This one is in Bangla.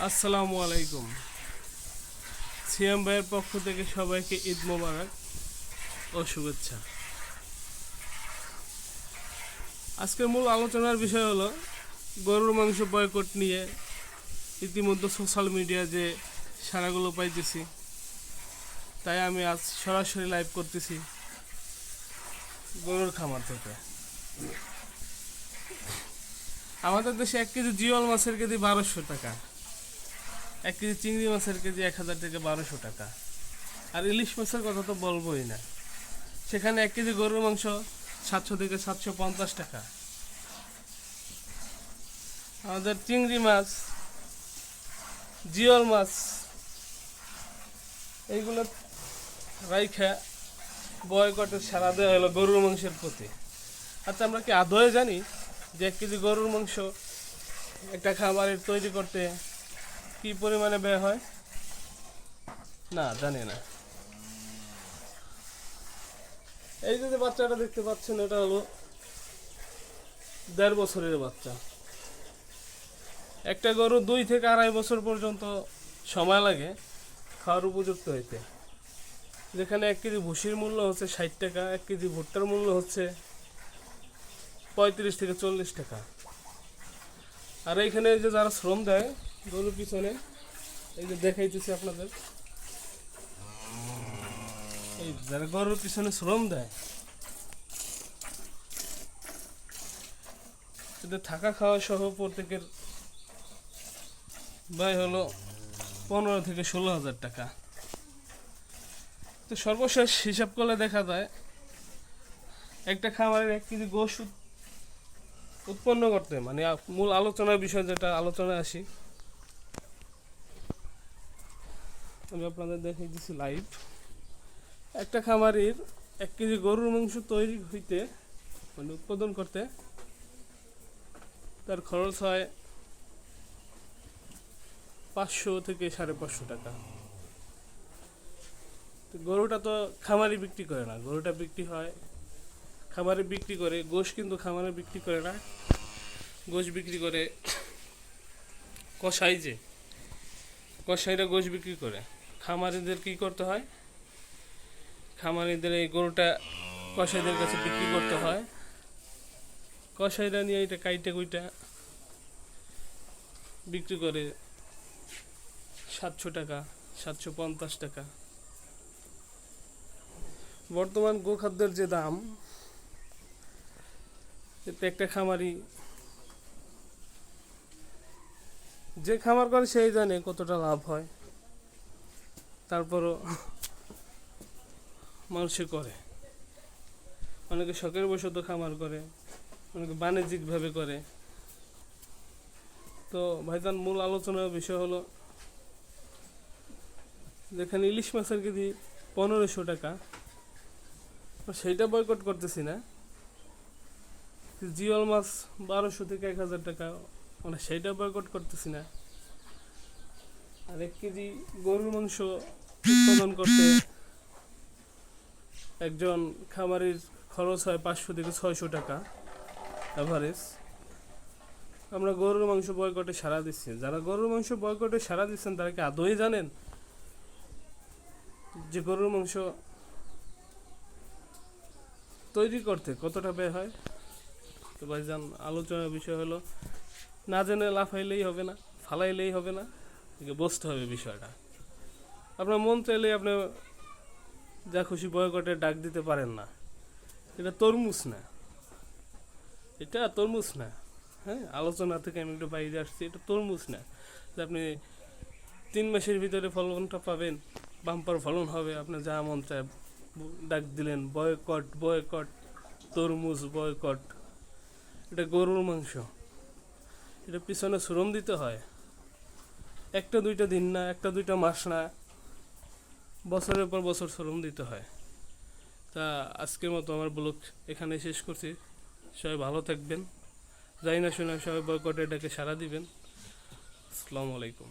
আসসালামু আলাইকুম। সিয়াম ভাইয়ের পক্ষ থেকে সবাইকে ঈদ মোবারক ও শুভেচ্ছা। আজকের মূল আলোচনার বিষয় হলো গরুর মাংস বয়কট নিয়ে। ইতিমধ্যে সোশ্যাল মিডিয়া যে সাড়াগুলো পাইতেছি, তাই আমি আজ সরাসরি লাইভ করতেছি গরুর খামার থেকে। আমাদের দেশে 1 কেজি জিওল মাছের কেজি 1200 টাকা, 1 কেজি চিংড়ি মাছের কেজি 1000 থেকে 1200 টাকা, আর ইলিশ মাছের কথা তো বলবোই না। সেখানে 1 কেজি গরুর মাংস 700 থেকে 750 টাকা। আমাদের চিংড়ি মাছ, জিওল মাছ এইগুলো রাইখা বয়কটের সাড়া দেওয়া হলো গরুর মাংসের প্রতি। আচ্ছা, আমরা কি আদৌ জানি যে 1 কেজি গরুর মাংস একটা খাবারের তৈরি করতে কি পরিমাণে ব্যয় হয়? না, জানি না। এই যে বাচ্চাটা দেখতে পাচ্ছেন, এটা হলো 1.5 বছরের বাচ্চা। একটা গরু 2 থেকে 2.5 বছর পর্যন্ত সময় লাগে খাওয়ার উপযুক্ত হইতে। যেখানে 1 কেজি ভুসির মূল্য হচ্ছে 60 টাকা, 1 কেজি ভুট্টার মূল্য হচ্ছে 35 থেকে 40 টাকা। আর এইখানে যে যারা শ্রম দেয় গরুর পিছনে, এই যে দেখাইতেছি আপনাদের, এই যারা গরুর পিছনে শ্রম দেয়, এদের থাকা খাওয়া সহ প্রত্যেকের ব্যয় হলো 15 থেকে 16,000 টাকা। তো সর্বশেষ হিসাব করলে দেখা যায় একটা খামারের 1 কেজি গোশ উৎপন্ন করতে, মানে মূল আলোচনার বিষয় যেটা আলোচনায় আসি, আমি আপনাদের দেখাই দিচ্ছি লাইভ। একটা খামারের 1 কেজি গরুর মাংস তৈরি হইতে, মানে উৎপাদন করতে, তার খরচ হয় 500 থেকে 550 টাকা। তো গরুটা তো খামারি বিক্রি করে না, গরুটা বিক্রি হয় খামারে বিক্রি করে। গোশ কিন্তু খামারে বিক্রি করে না, গোশ বিক্রি করে কসাই, যে কসাইরা গোশ বিক্রি করে। খামারিদের কি করতে হয়? খামারিদের এই গরুটা কসাইদের কাছে বিক্রি করতে হয়। কসাইরা নিয়ে এটা কাইটা কুইটা বিক্রি করে 700 টাকা, 750 টাকা। বর্তমান গোখাদ্যের যে দাম, এতে একটা খামারি, যে খামার করে সেই জানে কতটা লাভ হয়। তারপরও মানুষে করে, অনেকে শখের বশত খামার করে, অনেকে বাণিজ্যিকভাবে করে। তো ভাইজান, মূল আলোচনার বিষয় হলো, যেখানে ইলিশ মাছের কেজি 1500 টাকা, সেইটা বয়কট করতেছি না। জিওল মাছ 1200 থেকে 1000 টাকা, মানে সেইটা বয়কট করতেছি না। আর 1 কেজি গরুর মাংস উৎপাদন করতে একজন খামারির খরচ হয় 500 থেকে 600 টাকা অ্যাভারেজ। আমরা গরুর মাংস বয়কটে সাড়া দিচ্ছি। যারা গরুর মাংস বয়কটে সাড়া দিচ্ছেন, তারা কি আদৌ জানেন যে গরুর মাংস তৈরি করতে কতটা ব্যয় হয়? তো ভাইজান, আলোচনার বিষয় হলো, না জেনে লাফাইলেই হবে না, ফালাইলেই হবে না, বুঝতে হবে বিষয়টা। আপনার মন চাইলেই আপনি যা খুশি বয়কটে ডাক দিতে পারেন না। এটা তরমুজ না, এটা তরমুজ না। হ্যাঁ, আলোচনা থেকে আমি একটু বাইরে আসছি। এটা তরমুজ না যে আপনি 3 মাসের ভিতরে ফলনটা পাবেন, বাম্পার ফলন হবে, আপনার যা মন চায় ডাক দিলেন বয়কট বয়কট, তরমুজ বয়কট। এটা গরুর মাংস, এটা পিছনে শ্রম দিতে হয়। 1-2 দিন না, 1-2 মাস না, বছরের পর বছর শ্রম দিতে হয়। তা আজকের মতো আমার ব্লগ এখানে শেষ করছি। সবাই ভালো থাকবেন। যাই না শুনে সবাই বয়কটের ডাকে সাড়া দিবেন। আসসালামু আলাইকুম।